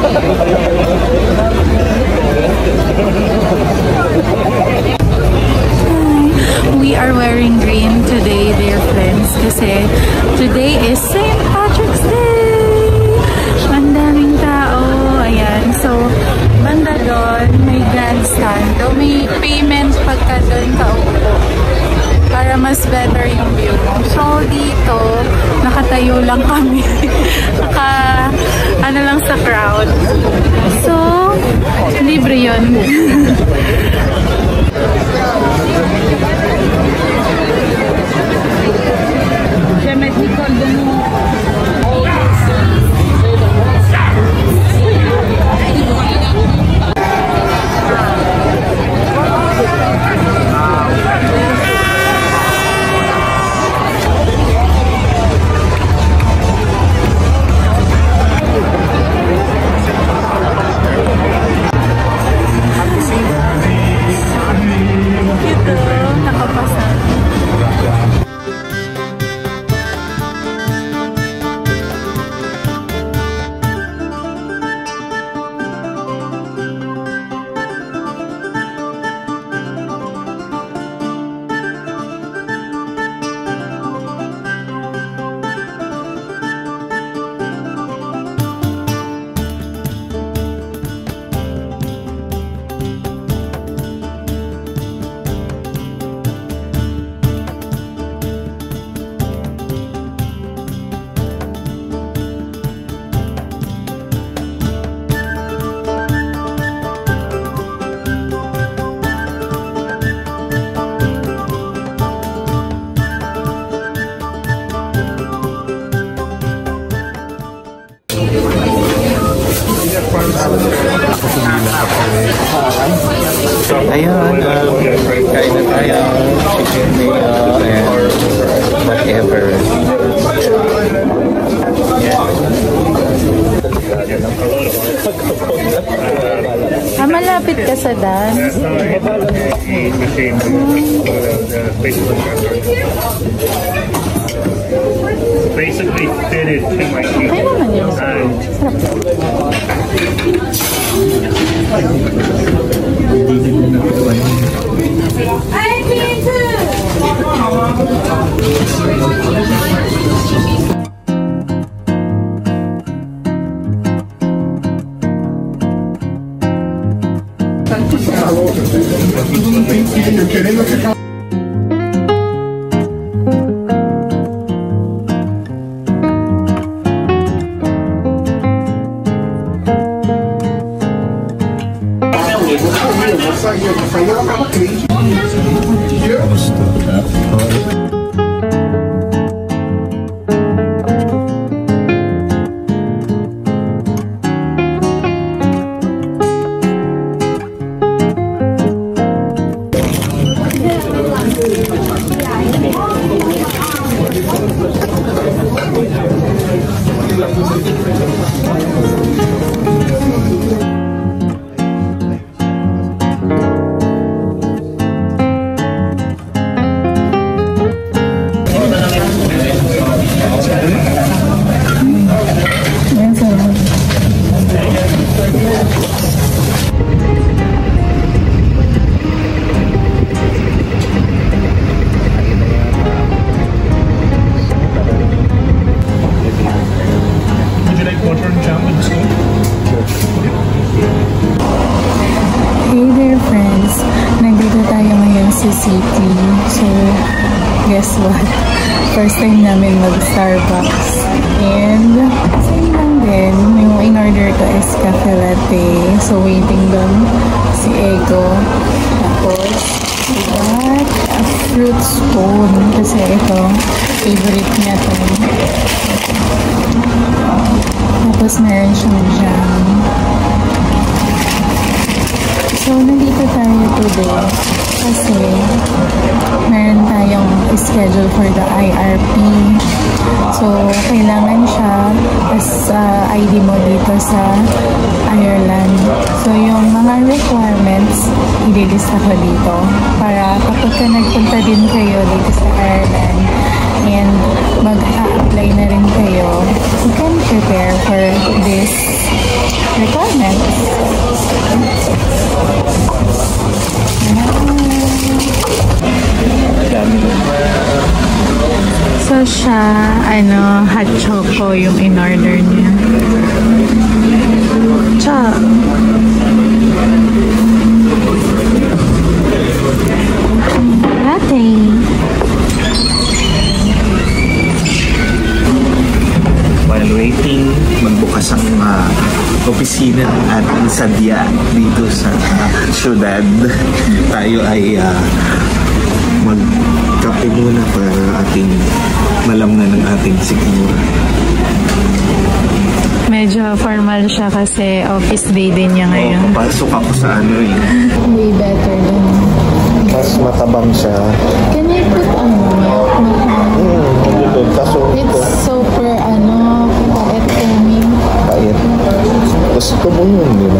We are wearing green today, dear friends, kasi today is St. Patrick's Day! Ang daming tao, ayan. So, banda doon, may grandstand. So, may payment pagka doon ka upo para mas better yung view mo. So, dito, nakatayo lang kami. Ano lang sa crowd. So, libre yun. Ayun, kain na tayo, chicken mayo and whatever. Malapit ka sa dance. Basically fitted to my feet. Okay naman yun. City. So, guess what? First time namin mag-Starbucks. And, same lang din. Yung in-order ko is cafe latte. So, waiting doon si Ego. Tapos, we got a fruit spoon. Kasi ito, favorite niya to. Tapos, meron siyang jam. So, nandito tayo today. Kasi meron tayong schedule for the IRP. So, kailangan siya as ID mo dito sa Ireland. So, yung mga requirements, ililista ko dito. Para kapag ka nagpunta din kayo dito sa Ireland and mag-a-apply na rin kayo, you can prepare for this requirement. hot choco yung in-order niya. Cha. Latte. While waiting, magbukas ang opisina ng ating sadya dito sa syudad. Tayo ay magkape muna para ating malamnan ng ating sikmura. Medyo formal siya kasi office day din niya ngayon. Papasok ako sa Way better than... Mas matabang siya. Can I put it's super pait coming. Pait. Gusto mo yun, di ba?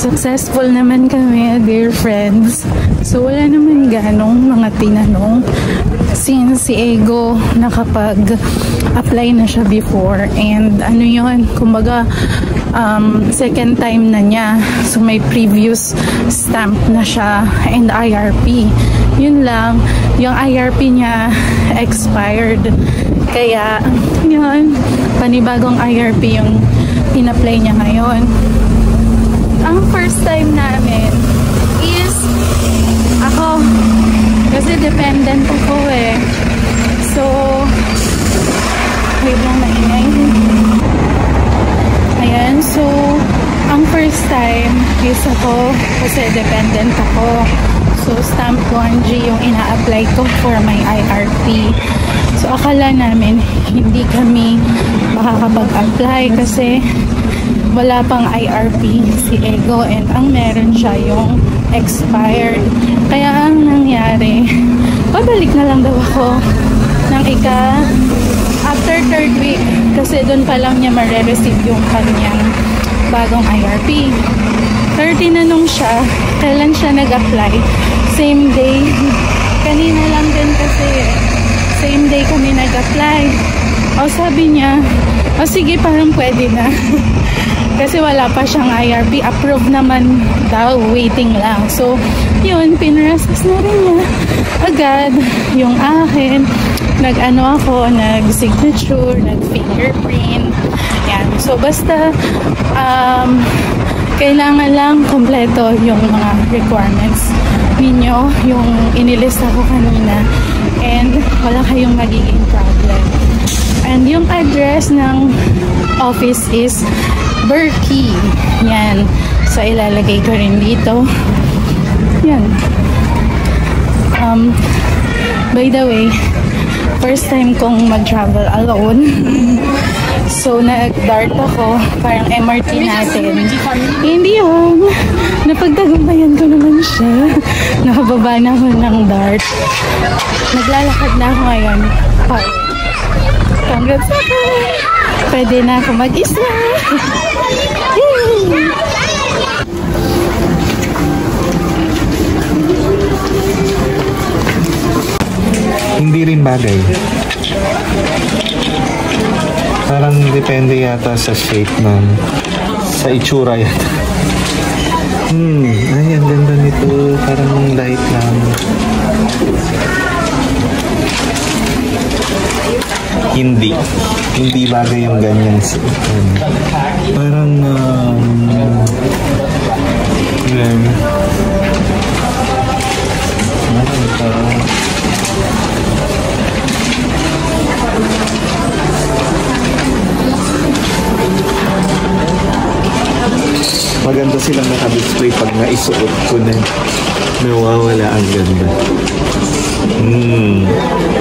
Successful naman kami, dear friends. So, wala naman ganong mga tinanong since si Ego nakapag-apply na siya before. And yun, kumbaga, second time na niya. So, may previous stamp na siya and IRP. Yun lang, yung IRP niya expired. Kaya, yun, panibagong IRP yung in-apply niya ngayon. Ang first time namin is ako kasi dependent ako eh. So wait lang, maingay. Ayan, so ang first time is ako kasi dependent ako. So stamp 1G yung ina-apply ko for my IRP. So akala namin hindi kami makakapag-apply kasi wala pang IRP si Ego and ang meron siya yung expired. Kaya ang nangyari, pabalik na lang daw ako ng after 3rd week kasi doon pa lang niya ma-receive yung kanyang bagong IRP. 30 na nung siya, kailan siya nag-apply? Same day. Kanina lang din kasi same day kami nag-apply. O sabi niya, o sige parang pwede na. Kasi wala pa siyang IRP. Approved naman daw. Waiting lang. So, yun. Pinrocess na rin niya agad yung akin. Nag-signature, nag-fingerprint. Yan. So, basta kailangan lang kompleto yung mga requirements ninyo. Yung inilista ko kanina. And wala kayong magiging problem. And yung address ng office is Berkey. Yan. So, ilalagay ko rin dito. Yan. By the way, first time kong mag-travel alone. So, nag-dart ako. Parang MRT natin. Hindi yun. Napagtagumpayan ko naman siya. Nakababa na ako ng dart. Naglalakad na ako ngayon. Congrats ako! Pwede na ako mag-isa! Hindi rin bagay. Parang depende yata sa shape ng sa itsura yata. Ay, ang ganda nito. Parang light lang. Hindi bagay yung ganyan. Parang maganda silang naka-display pag naisuot ko na nawawala ang ganda.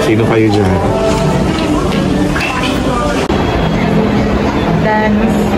Sino kayo dyan? Dance.